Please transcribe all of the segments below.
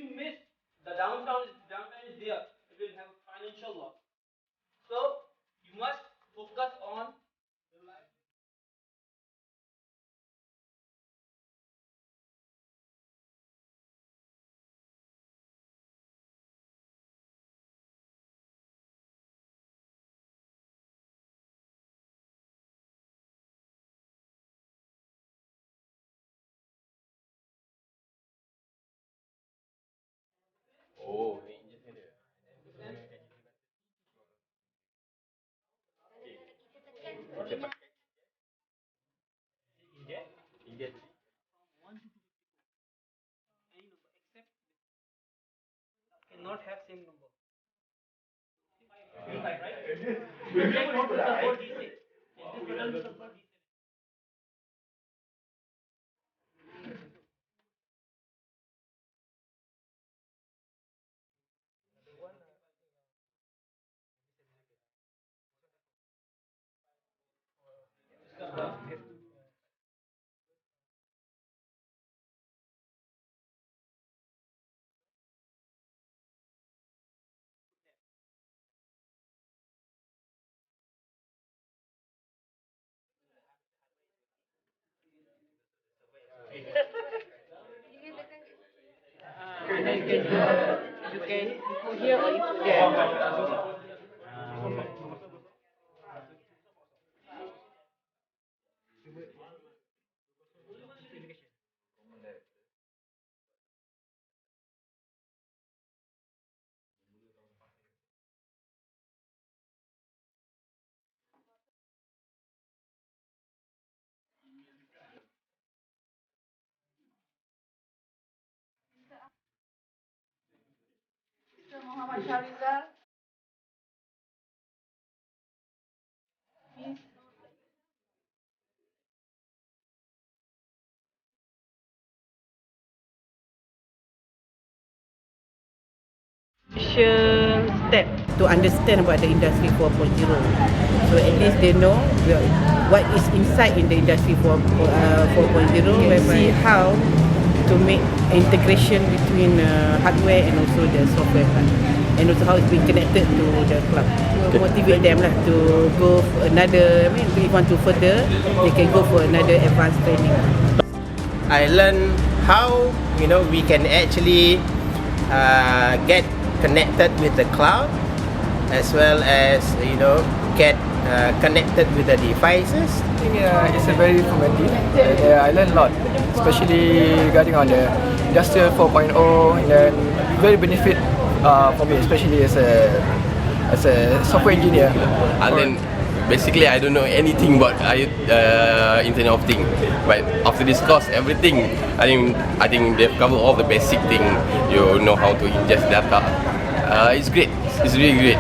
you miss the downtime is there, it will have a financial loss. So you must focus on Oh, cannot have same number. Right? Support DC. You can input here or input there. Step to understand about the industry 4.0. So at least they know what is inside in the industry 4.0. We see how to make integration between hardware and also the software part, and also how it's been connected to the cloud. To motivate them lah to go for another. I mean, if they want to further, they can go for another advanced training. I learned how we can actually get connected with the cloud, as well as get connected with the devices. I think it's a very informative. I learned a lot, especially regarding on the industrial 4.0, and then very benefit for me, especially as a software engineer. and then basically I don't know anything about Internet of Things, but after this course, everything I think they've covered all the basic thing. You know how to ingest data. It's great. It's really great.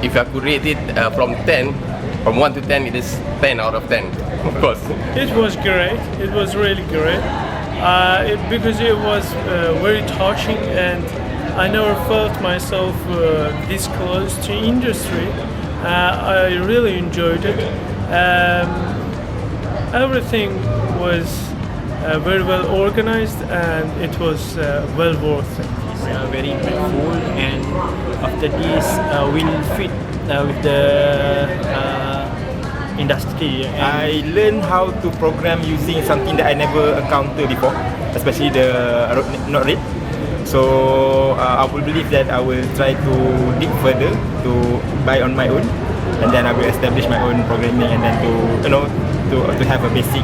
If I could rate it from 1 to 10, it is 10 out of 10, of course. It was great. It was really great. Because it was very touching, and I never felt myself this close to industry. I really enjoyed it. Everything was very well organized, and it was well worth it. We are very grateful, and after this we'll fit with the industry. I learned how to program using something that I never encountered before, especially the node RAID. So I will believe that I will try to dig further to buy on my own, and then I will establish my own programming, and then to have a basic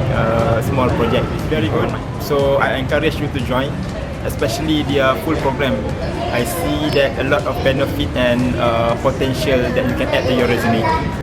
small project. It's very good. So I encourage you to join, especially their full program. I see that a lot of benefit and potential that you can add to your resume.